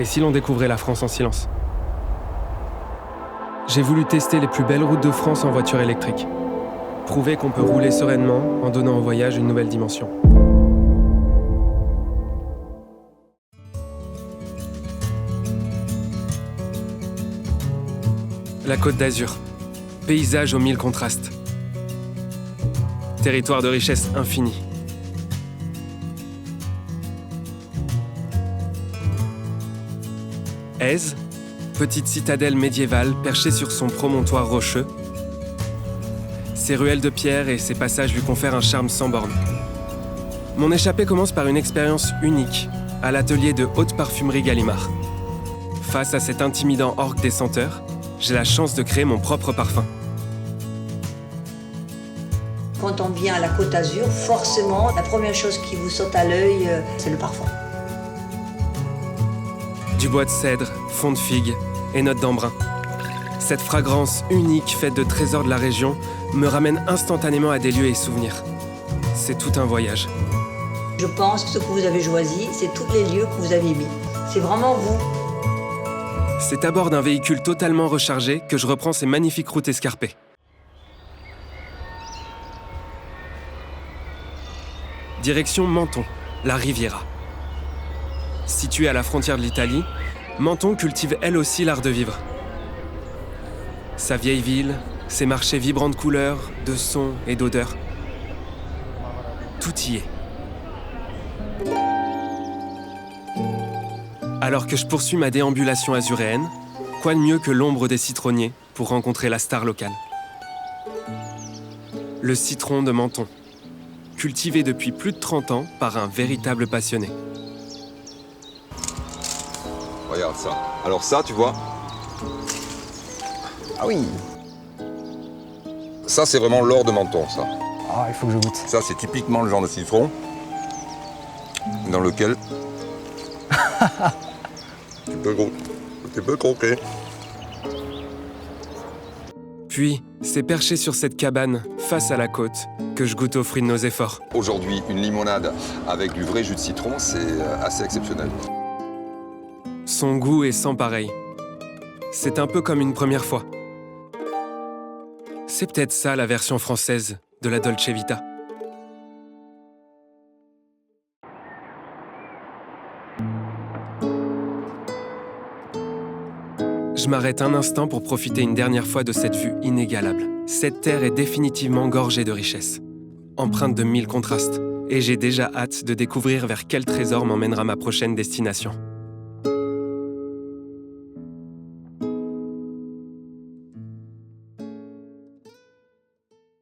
Et si l'on découvrait la France en silence? J'ai voulu tester les plus belles routes de France en voiture électrique. Prouver qu'on peut rouler sereinement en donnant au voyage une nouvelle dimension. La Côte d'Azur, paysage aux 1000 contrastes. Territoire de richesse infinie. Èze, petite citadelle médiévale perchée sur son promontoire rocheux. Ses ruelles de pierre et ses passages lui confèrent un charme sans borne. Mon échappée commence par une expérience unique à l'atelier de haute parfumerie Gallimard. Face à cet intimidant orgue des senteurs, j'ai la chance de créer mon propre parfum. Quand on vient à la Côte d'Azur, forcément, la première chose qui vous saute à l'œil, c'est le parfum. Du bois de cèdre, fond de figue et notes d'embrun. Cette fragrance unique faite de trésors de la région me ramène instantanément à des lieux et souvenirs. C'est tout un voyage. Je pense que ce que vous avez choisi, c'est tous les lieux que vous avez mis. C'est vraiment vous. C'est à bord d'un véhicule totalement rechargé que je reprends ces magnifiques routes escarpées. Direction Menton, la Riviera. Située à la frontière de l'Italie, Menton cultive elle aussi l'art de vivre. Sa vieille ville, ses marchés vibrants de couleurs, de sons et d'odeurs. Tout y est. Alors que je poursuis ma déambulation azuréenne, quoi de mieux que l'ombre des citronniers pour rencontrer la star locale? Le citron de Menton, cultivé depuis plus de 30 ans par un véritable passionné. Regarde ça. Alors ça, tu vois. Ah oui. Ça, c'est vraiment l'or de Menton, ça. Ah, il faut que je goûte. Ça, c'est typiquement le genre de citron dans lequel tu peux croquer. Puis, c'est perché sur cette cabane, face à la côte, que je goûte aux fruits de nos efforts. Aujourd'hui, une limonade avec du vrai jus de citron, c'est assez exceptionnel. Son goût est sans pareil. C'est un peu comme une première fois. C'est peut-être ça la version française de la Dolce Vita. Je m'arrête un instant pour profiter une dernière fois de cette vue inégalable. Cette terre est définitivement gorgée de richesses, empreinte de 1000 contrastes. Et j'ai déjà hâte de découvrir vers quel trésor m'emmènera ma prochaine destination.